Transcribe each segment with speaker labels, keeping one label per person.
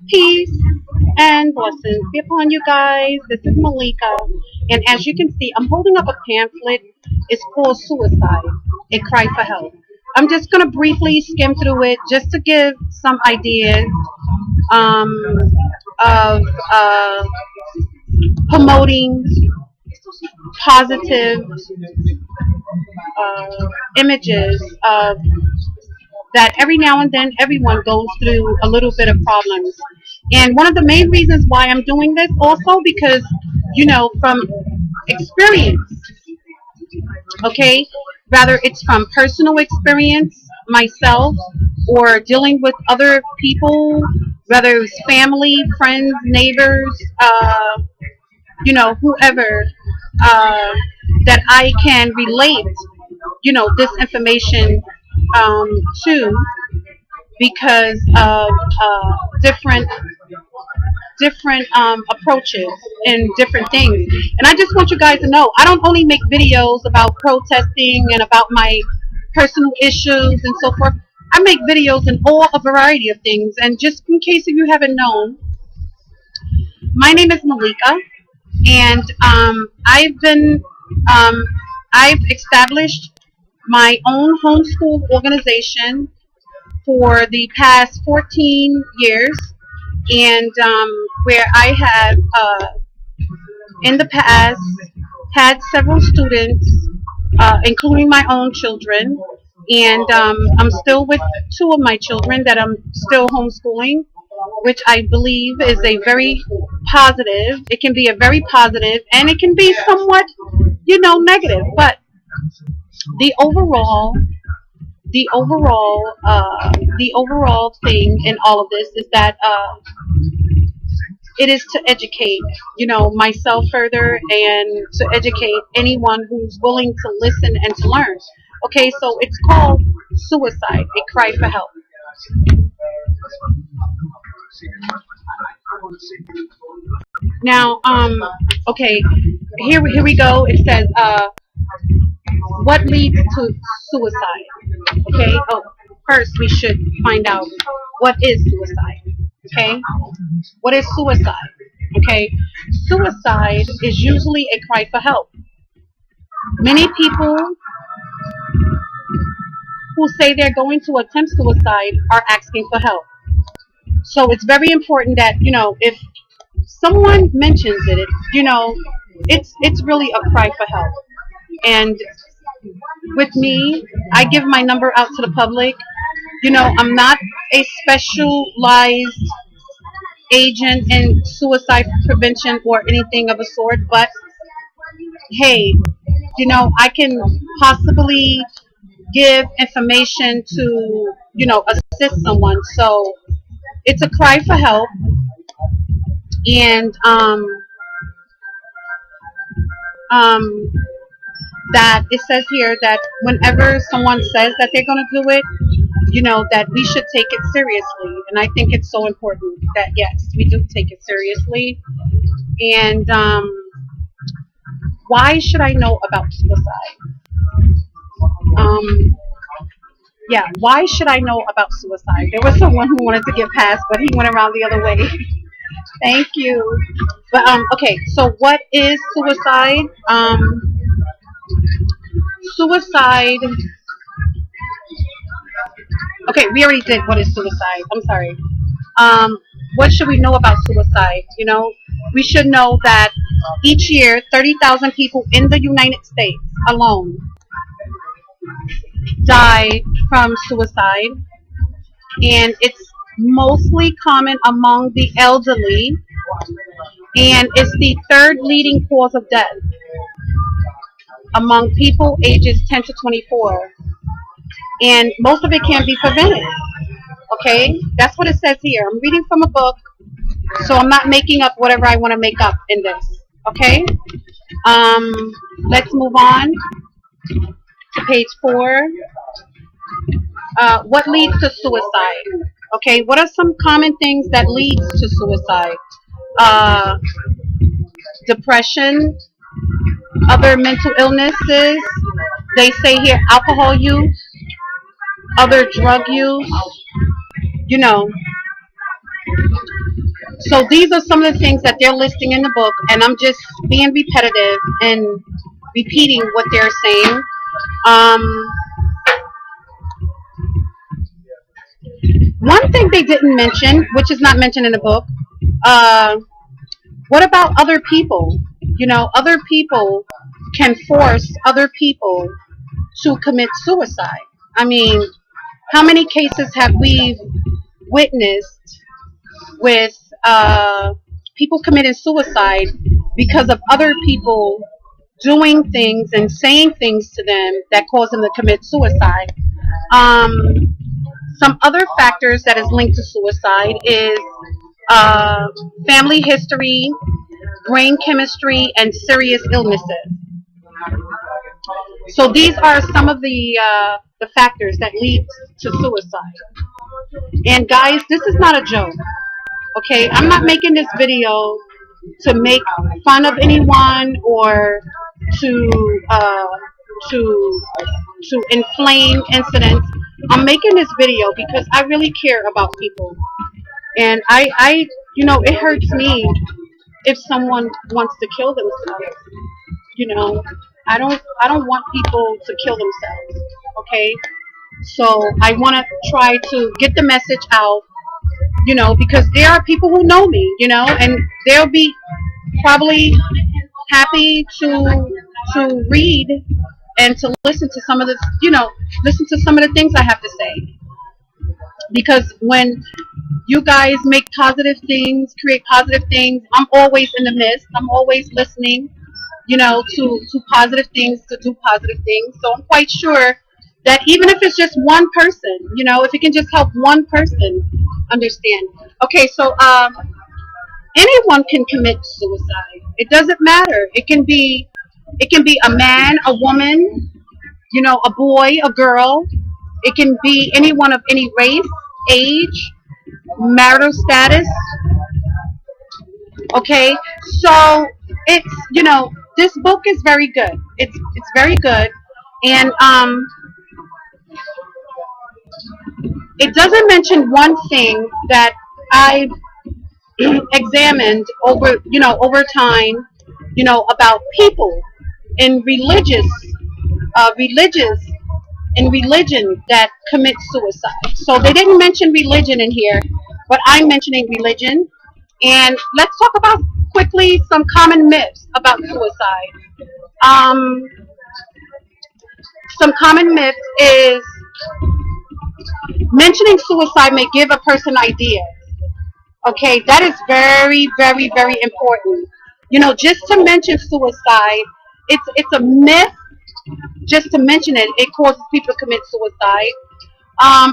Speaker 1: Peace and blessings be upon you guys. This is Malika, and as you can see, I'm holding up a pamphlet. It's called Suicide, A Cry for Help. I'm just going to briefly skim through it just to give some ideas um, of promoting positive images of that every now and then everyone goes through a little bit of problems. And one of the main reasons why I'm doing this also because, from experience, okay, rather it's from personal experience, myself, or dealing with other people, whether it's family, friends, neighbors, whoever, uh, that I can relate, this information to because of different approaches and different things. And I just want you guys to know, I don't only make videos about protesting and about my personal issues and so forth. I make videos in all a variety of things. And just in case if you haven't known, my name is Malika, and I've established my own homeschool organization for the past 14 years, and where I have in the past had several students, including my own children, and I'm still with two of my children that I'm still homeschooling, which I believe is a very positive. It can be a very positive, and it can be somewhat, negative, but the overall the overall thing in all of this is that it is to educate, myself further, and to educate anyone who's willing to listen and to learn. Okay, so it's called Suicide, A Cry for Help. Now, okay, here we go. It says, what leads to suicide? Okay. Oh, first we should find out what is suicide. Okay. What is suicide? Okay. Suicide is usually a cry for help. Many people who say they're going to attempt suicide are asking for help. So it's very important that, if someone mentions it, it's really a cry for help. And with me, I give my number out to the public. I'm not a specialized agent in suicide prevention or anything of the sort, but hey, I can possibly give information to, assist someone. So it's a cry for help. And um, that it says here that whenever someone says that they're going to do it, that we should take it seriously. And I think it's so important that, yes, we do take it seriously. And why should I know about suicide? Yeah, why should I know about suicide? There was someone who wanted to get past, but he went around the other way. Thank you. But okay, so what is suicide? Suicide. Okay, we already did what is suicide. I'm sorry. What should we know about suicide? We should know that each year, 30,000 people in the United States alone die from suicide, and it's mostly common among the elderly, and it's the third leading cause of death among people ages 10 to 24, and most of it can be prevented. Okay, that's what it says here. I'm reading from a book, so I'm not making up whatever I want to make up in this. Okay, let's move on to page 4. What leads to suicide? Okay, what are some common things that leads to suicide? Depression, other mental illnesses. They say here alcohol use, other drug use. So these are some of the things that they're listing in the book, and I'm just being repetitive and repeating what they're saying. Um, One thing they didn't mention, which is not mentioned in the book, uh, what about other people? You know, other people can force other people to commit suicide. I mean, how many cases have we witnessed with people committing suicide because of other people doing things and saying things to them that cause them to commit suicide? Um, some other factors that is linked to suicide is uh, family history, brain chemistry, and serious illnesses. So these are some of the factors that lead to suicide. And guys, this is not a joke. Okay, I'm not making this video to make fun of anyone or to uh, to to inflame incidents. I'm making this video because I really care about people, and it hurts me if someone wants to kill themselves. You know, I don't want people to kill themselves. Okay, so I want to try to get the message out, because there are people who know me, and they'll be probably happy to read and to listen to some of the, listen to some of the things I have to say. Because when you guys make positive things, create positive things, I'm always in the midst. I'm always listening, to positive things, to do positive things. So I'm quite sure that even if it's just one person, if it can just help one person understand. Okay, so anyone can commit suicide. It doesn't matter. It can be a man, a woman, a boy, a girl. It can be anyone of any race, age, marital status. Okay, so it's this book is very good. It's very good, and it doesn't mention one thing that I've examined over time, about people in religious in religion that commit suicide. So they didn't mention religion in here, but I'm mentioning religion. And let's talk about quickly some common myths about suicide. Um, some common myths is mentioning suicide may give a person ideas. Okay, that is very, very, very important. Just to mention suicide, it's a myth. Just to mention it, it causes people to commit suicide.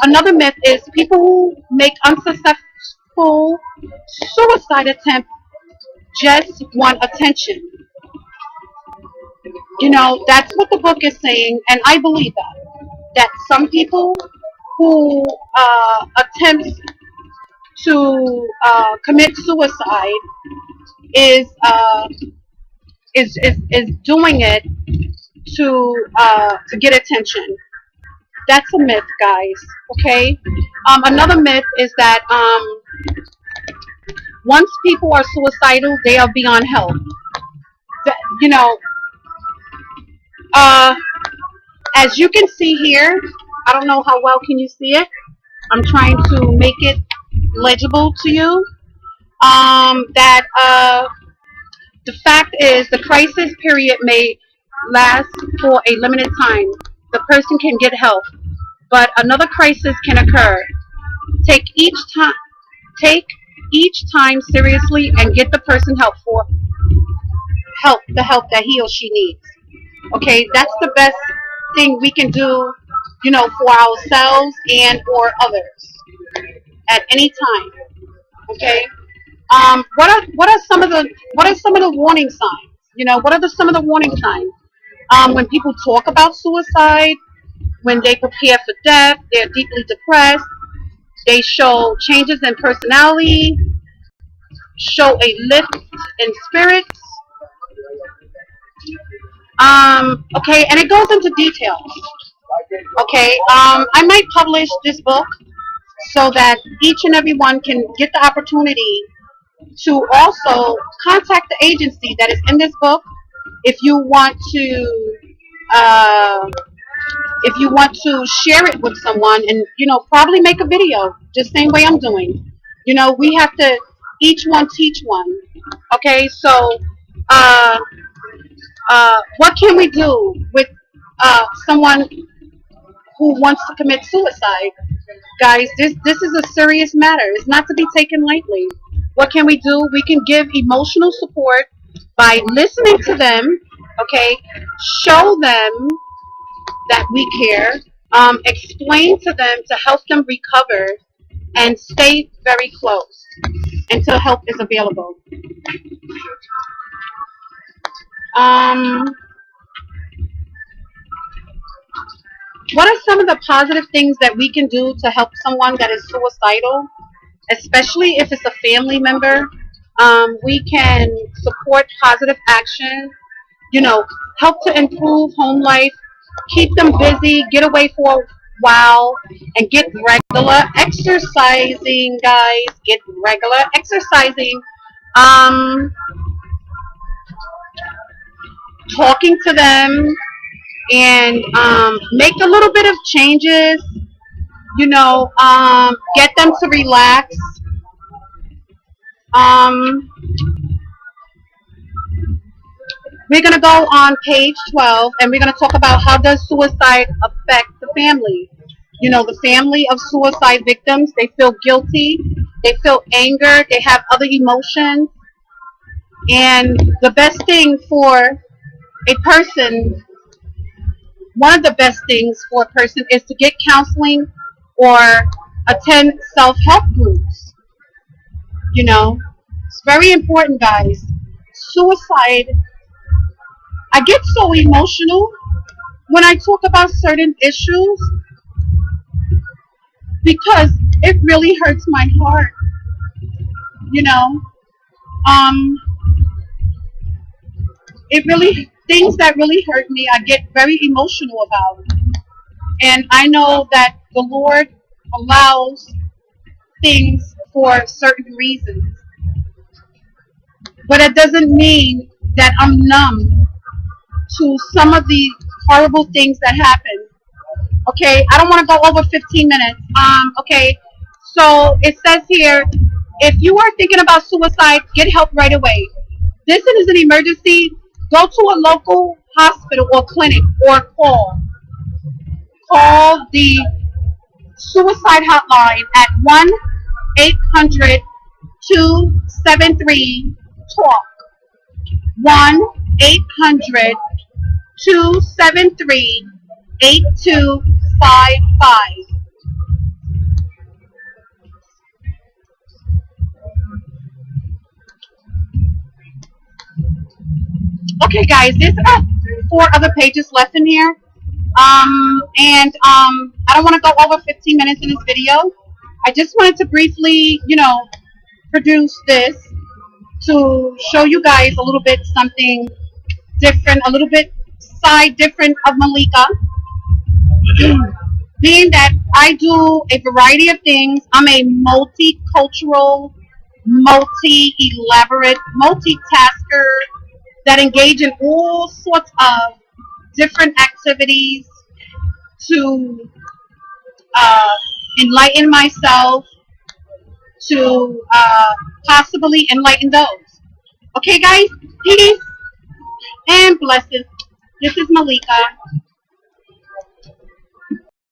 Speaker 1: Another myth is people who make unsuccessful suicide attempts just want attention. That's what the book is saying, and I believe that. That some people who attempt to commit suicide is doing it to get attention. That's a myth, guys. Okay. Another myth is that once people are suicidal, they are beyond help. That, as you can see here, I don't know how well can you see it. I'm trying to make it legible to you. That the fact is the crisis period may last for a limited time. The person can get help, but another crisis can occur. Take each time, take each time seriously, and get the person the help that he or she needs. Okay, that's the best thing we can do, for ourselves and or others at any time. Okay. What are some of the warning signs? What are some of the warning signs? When people talk about suicide, when they prepare for death, they're deeply depressed. They show changes in personality, show a lift in spirits. Okay, and it goes into details. Okay, I might publish this book so that each and every one can get the opportunity to also contact the agency that is in this book if you want to uh, share it with someone, and probably make a video just same way I'm doing. We have to each one teach one. Okay, so uh, what can we do with someone who wants to commit suicide? Guys, this is a serious matter. It's not to be taken lightly. What can we do? We can give emotional support by listening to them, okay? Show them that we care, explain to them to help them recover, and stay very close until help is available. Um, what are some of the positive things that we can do to help someone that is suicidal, especially if it's a family member? We can support positive action, help to improve home life, keep them busy, get away for a while, and get regular exercising, guys. Get regular exercising. Um, Talking to them, and make a little bit of changes, get them to relax. Um, we're going to go on page 12, and we're going to talk about how does suicide affect the family. The family of suicide victims, they feel guilty, they feel anger, they have other emotions. And the best thing for a person, one of the best things for a person is to get counseling or attend self-help groups. It's very important, guys. Suicide, I get so emotional when I talk about certain issues because it really hurts my heart. You know, um, it really, things that really hurt me, I get very emotional about. And I know that the Lord allows things for certain reasons. But it doesn't mean that I'm numb to some of the horrible things that happen. Okay, I don't want to go over 15 minutes. Okay, so it says here, if you are thinking about suicide, get help right away. This is an emergency. Go to a local hospital or clinic or call the suicide hotline at 1-800-273-TALK. 1-800-273-8255. Okay, guys, there's about 4 other pages left in here. I don't want to go over 15 minutes in this video. I just wanted to briefly, produce this to show you guys a little bit something different, a little bit side different of Malika. Being that I do a variety of things, I'm a multicultural, multi-elaborate, multitasker that engage in all sorts of different activities to enlighten myself, to possibly enlighten those. Okay, guys? Peace and blessings. This is Malika.